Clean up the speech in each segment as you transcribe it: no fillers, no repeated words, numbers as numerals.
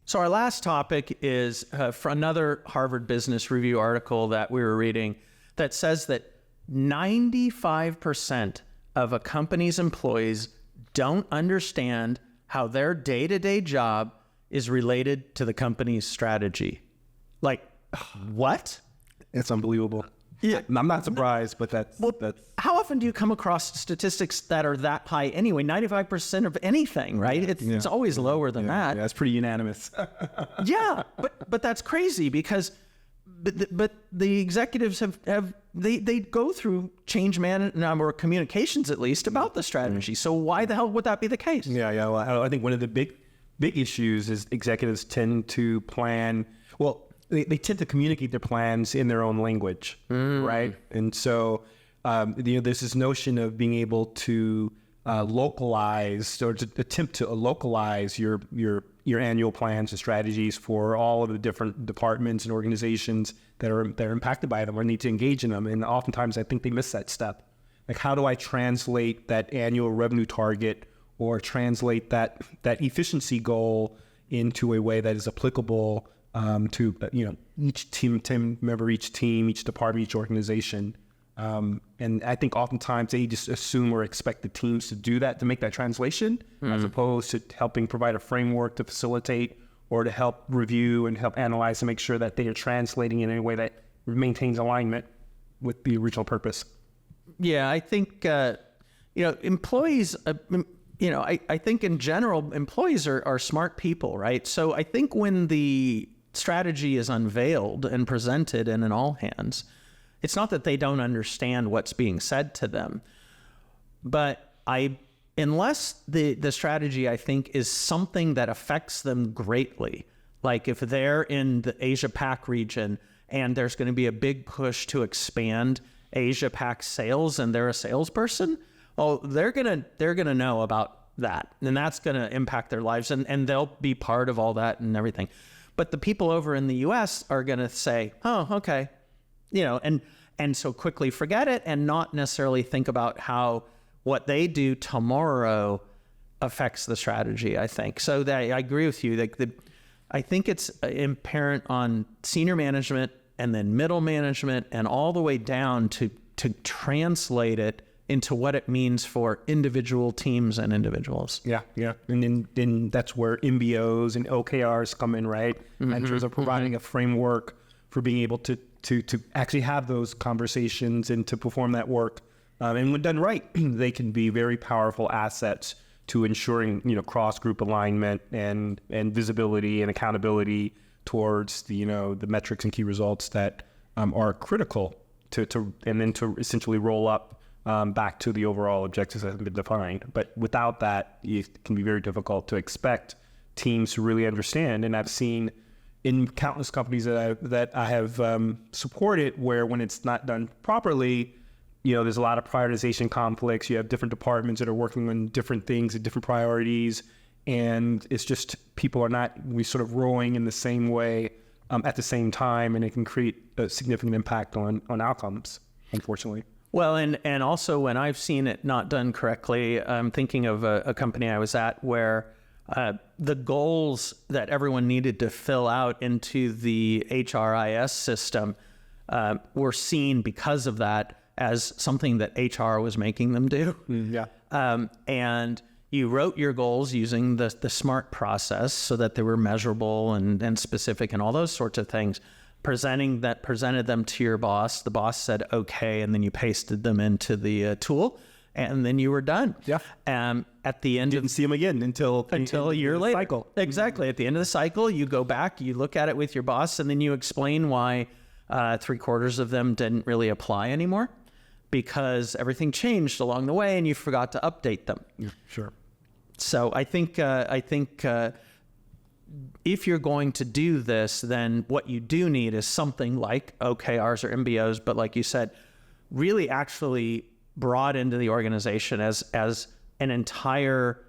So our last topic is for another Harvard Business Review article that we were reading that says that 95% of a company's employees don't understand how their day-to-day job is related to the company's strategy. Like, what? It's unbelievable. Yeah. I'm not surprised, but that's... How often do you come across statistics that are that high anyway? 95% of anything, right? It's always lower than that. Yeah, it's pretty unanimous. Yeah, but that's crazy because but the executives they go through change management or communications at least about the strategy. So why the hell would that be the case? Yeah. Well, I think one of the big issues is executives tend to plan... Well, they tend to communicate their plans in their own language, right? And so, there's this notion of being able to localize or to attempt to localize your annual plans and strategies for all of the different departments and organizations that are impacted by them or need to engage in them. And oftentimes, I think they miss that step. Like, how do I translate that annual revenue target or translate that efficiency goal into a way that is applicable to each team member, each team, each department, each organization, and I think oftentimes they just assume or expect the teams to do that, to make that translation, as opposed to helping provide a framework to facilitate or to help review and help analyze to make sure that they are translating in a way that maintains alignment with the original purpose. Yeah, I think employees. I think in general employees are smart people, right? So I think when the strategy is unveiled and presented in an all hands, it's not that they don't understand what's being said to them, but unless the strategy, I think, is something that affects them greatly, like if they're in the Asia Pac region and there's going to be a big push to expand Asia Pac sales and they're a salesperson, they're gonna know about that, and that's gonna impact their lives, and they'll be part of all that and everything. But the people over in the US are gonna say, oh, okay, and so quickly forget it and not necessarily think about how what they do tomorrow affects the strategy, I think. So I agree with you. I think it's inherent on senior management and then middle management and all the way down to translate it into what it means for individual teams and individuals. Yeah. And then that's where MBOs and OKRs come in, right? In terms of providing a framework for being able to actually have those conversations and to perform that work. And when done right, they can be very powerful assets to ensuring, cross-group alignment and visibility and accountability towards the metrics and key results that are critical to essentially roll up back to the overall objectives that have been defined. But without that, it can be very difficult to expect teams to really understand. And I've seen in countless companies that I have supported where when it's not done properly, there's a lot of prioritization conflicts. You have different departments that are working on different things and different priorities. And it's just people are not sort of rowing in the same way at the same time, and it can create a significant impact on outcomes, unfortunately. Well, and also when I've seen it not done correctly, I'm thinking of a company I was at where the goals that everyone needed to fill out into the HRIS system were seen because of that as something that HR was making them do. And you wrote your goals using the SMART process so that they were measurable and specific and all those sorts of things. Presented them to your boss. The boss said, okay, and then you pasted them into the tool, and then you were done. Yeah. At the end, didn't see them again until a year later. Cycle. Exactly. At the end of the cycle, you go back, you look at it with your boss, and then you explain why 3/4 of them didn't really apply anymore, because everything changed along the way, and you forgot to update them. Yeah, sure. So I think if you're going to do this, then what you do need is something like OKRs or MBOs, but like you said, really actually brought into the organization as an entire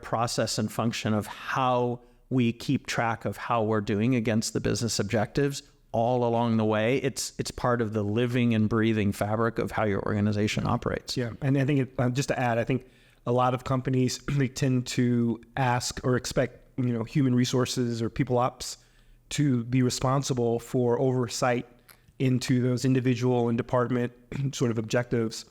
process and function of how we keep track of how we're doing against the business objectives all along the way. It's part of the living and breathing fabric of how your organization operates. Yeah, and I think just to add, I think a lot of companies, they tend to ask or expect human resources or people ops to be responsible for oversight into those individual and department sort of objectives.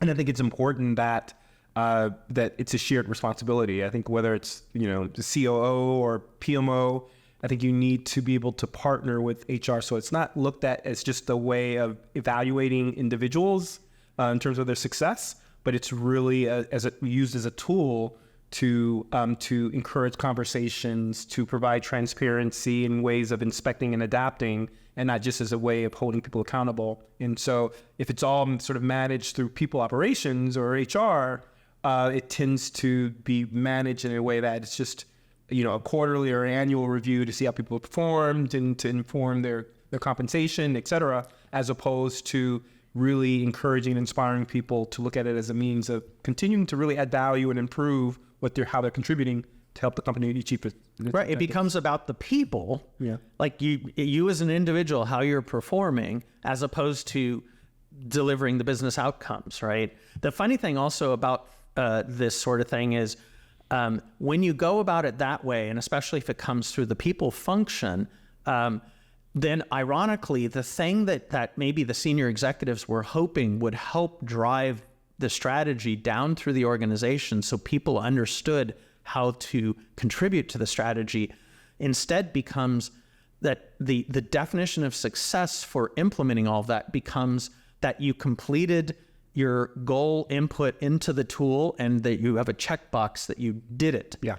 And I think it's important that that it's a shared responsibility. I think whether it's the COO or PMO, I think you need to be able to partner with HR, so it's not looked at as just a way of evaluating individuals in terms of their success, but it's really used as a tool to encourage conversations, to provide transparency in ways of inspecting and adapting, and not just as a way of holding people accountable. And so if it's all sort of managed through people operations or HR, it tends to be managed in a way that it's just a quarterly or annual review to see how people performed and to inform their compensation, et cetera, as opposed to really encouraging and inspiring people to look at it as a means of continuing to really add value and improve how they're contributing to help the company achieve it. Right. It becomes about the people, like you as an individual, how you're performing, as opposed to delivering the business outcomes, right? The funny thing also about this sort of thing is when you go about it that way, and especially if it comes through the people function, then ironically, the thing that maybe the senior executives were hoping would help drive the strategy down through the organization so people understood how to contribute to the strategy instead becomes that the definition of success for implementing all of that becomes that you completed your goal input into the tool and that you have a checkbox that you did it. Yeah.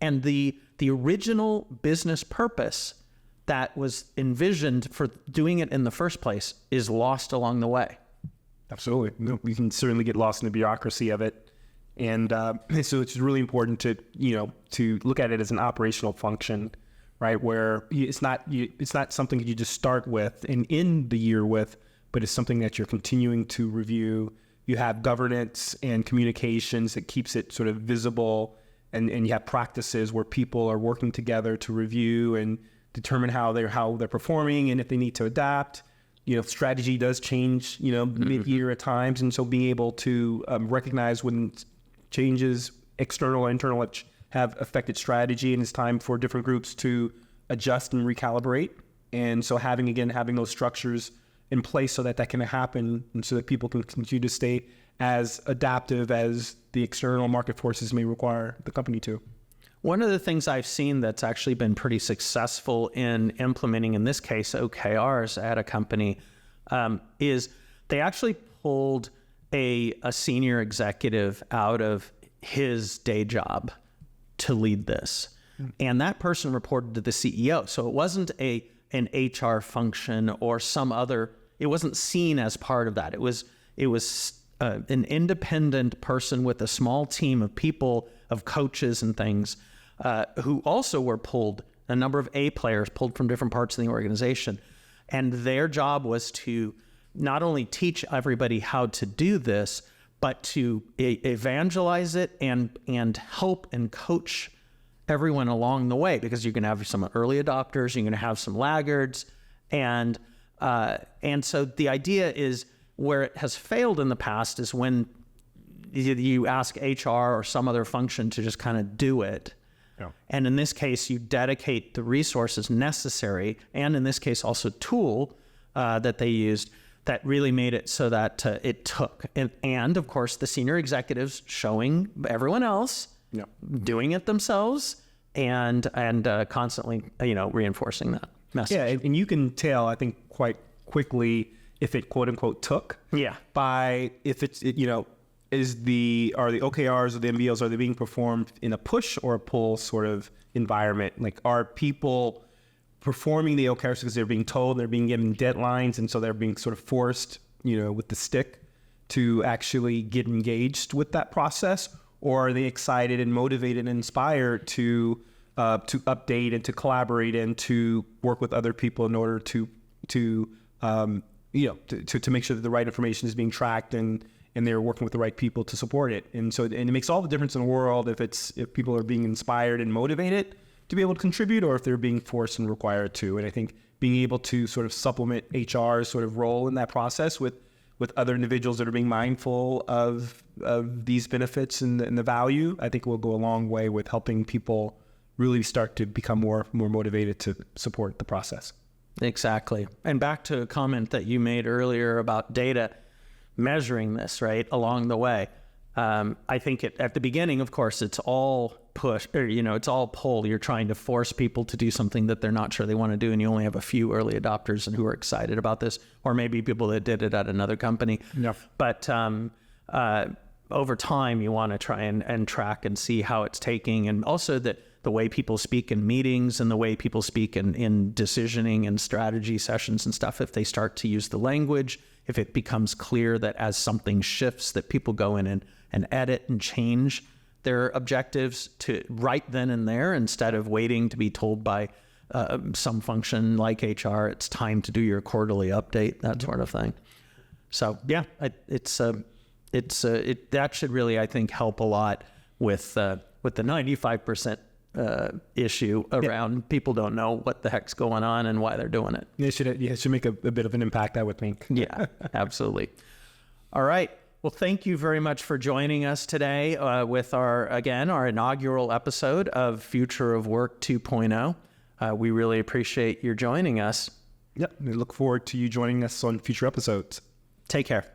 And the original business purpose that was envisioned for doing it in the first place is lost along the way. Absolutely. No, we can certainly get lost in the bureaucracy of it. And so it's really important to look at it as an operational function, right? Where it's not something that you just start with and end the year with, but it's something that you're continuing to review. You have governance and communications that keeps it sort of visible, and you have practices where people are working together to review and determine how they're performing and if they need to adapt. Strategy does change, mid-year at times, and so being able to recognize when changes, external or internal, have affected strategy, and it's time for different groups to adjust and recalibrate. And so having those structures in place so that can happen, and so that people can continue to stay as adaptive as the external market forces may require the company to. One of the things I've seen that's actually been pretty successful in implementing, in this case, OKRs at a company, is they actually pulled a senior executive out of his day job to lead this. And that person reported to the CEO. So it wasn't an HR function or some other, it wasn't seen as part of that. It was an independent person with a small team of people, of coaches and things, who also were pulled, a number of A players pulled from different parts of the organization. And their job was to not only teach everybody how to do this, but to evangelize it and help and coach everyone along the way, because you're going to have some early adopters, you're going to have some laggards. And so the idea is, where it has failed in the past is when you ask HR or some other function to just kind of do it. Yeah. And in this case, you dedicate the resources necessary, and in this case also tool that they used, that really made it so that it took. And of course, the senior executives showing everyone else, doing it themselves, and constantly reinforcing that message. Yeah, and you can tell, I think, quite quickly if it quote unquote took. Yeah. By if it's are the OKRs or the MBOs, are they being performed in a push or a pull sort of environment? Like, are people performing the OKRs because they're being told, they're being given deadlines, and so they're being sort of forced, with the stick to actually get engaged with that process? Or are they excited and motivated and inspired to update and to collaborate and to work with other people in order to make sure that the right information is being tracked and they're working with the right people to support it? And it makes all the difference in the world if people are being inspired and motivated to be able to contribute, or if they're being forced and required to. And I think being able to sort of supplement HR's sort of role in that process with other individuals that are being mindful of these benefits and the value, I think will go a long way with helping people really start to become more motivated to support the process. Exactly. And back to a comment that you made earlier about data, measuring this, right, along the way. I think at the beginning, of course, it's all push, or, it's all pull. You're trying to force people to do something that they're not sure they want to do, and you only have a few early adopters and who are excited about this, or maybe people that did it at another company. Yeah. But over time, you want to try and track and see how it's taking, and also the way people speak in meetings and the way people speak in decisioning and strategy sessions and stuff. If they start to use the language, if it becomes clear that as something shifts, that people go in and edit and change their objectives to right then and there, instead of waiting to be told by some function like HR, it's time to do your quarterly update, that sort of thing. So yeah, that should really, I think, help a lot with the 95% issue around people don't know what the heck's going on and why they're doing it. It should make a bit of an impact, I would think. Yeah, absolutely. All right. Well, thank you very much for joining us today with our inaugural episode of Future of Work 2.0. We really appreciate your joining us. Yep. We look forward to you joining us on future episodes. Take care.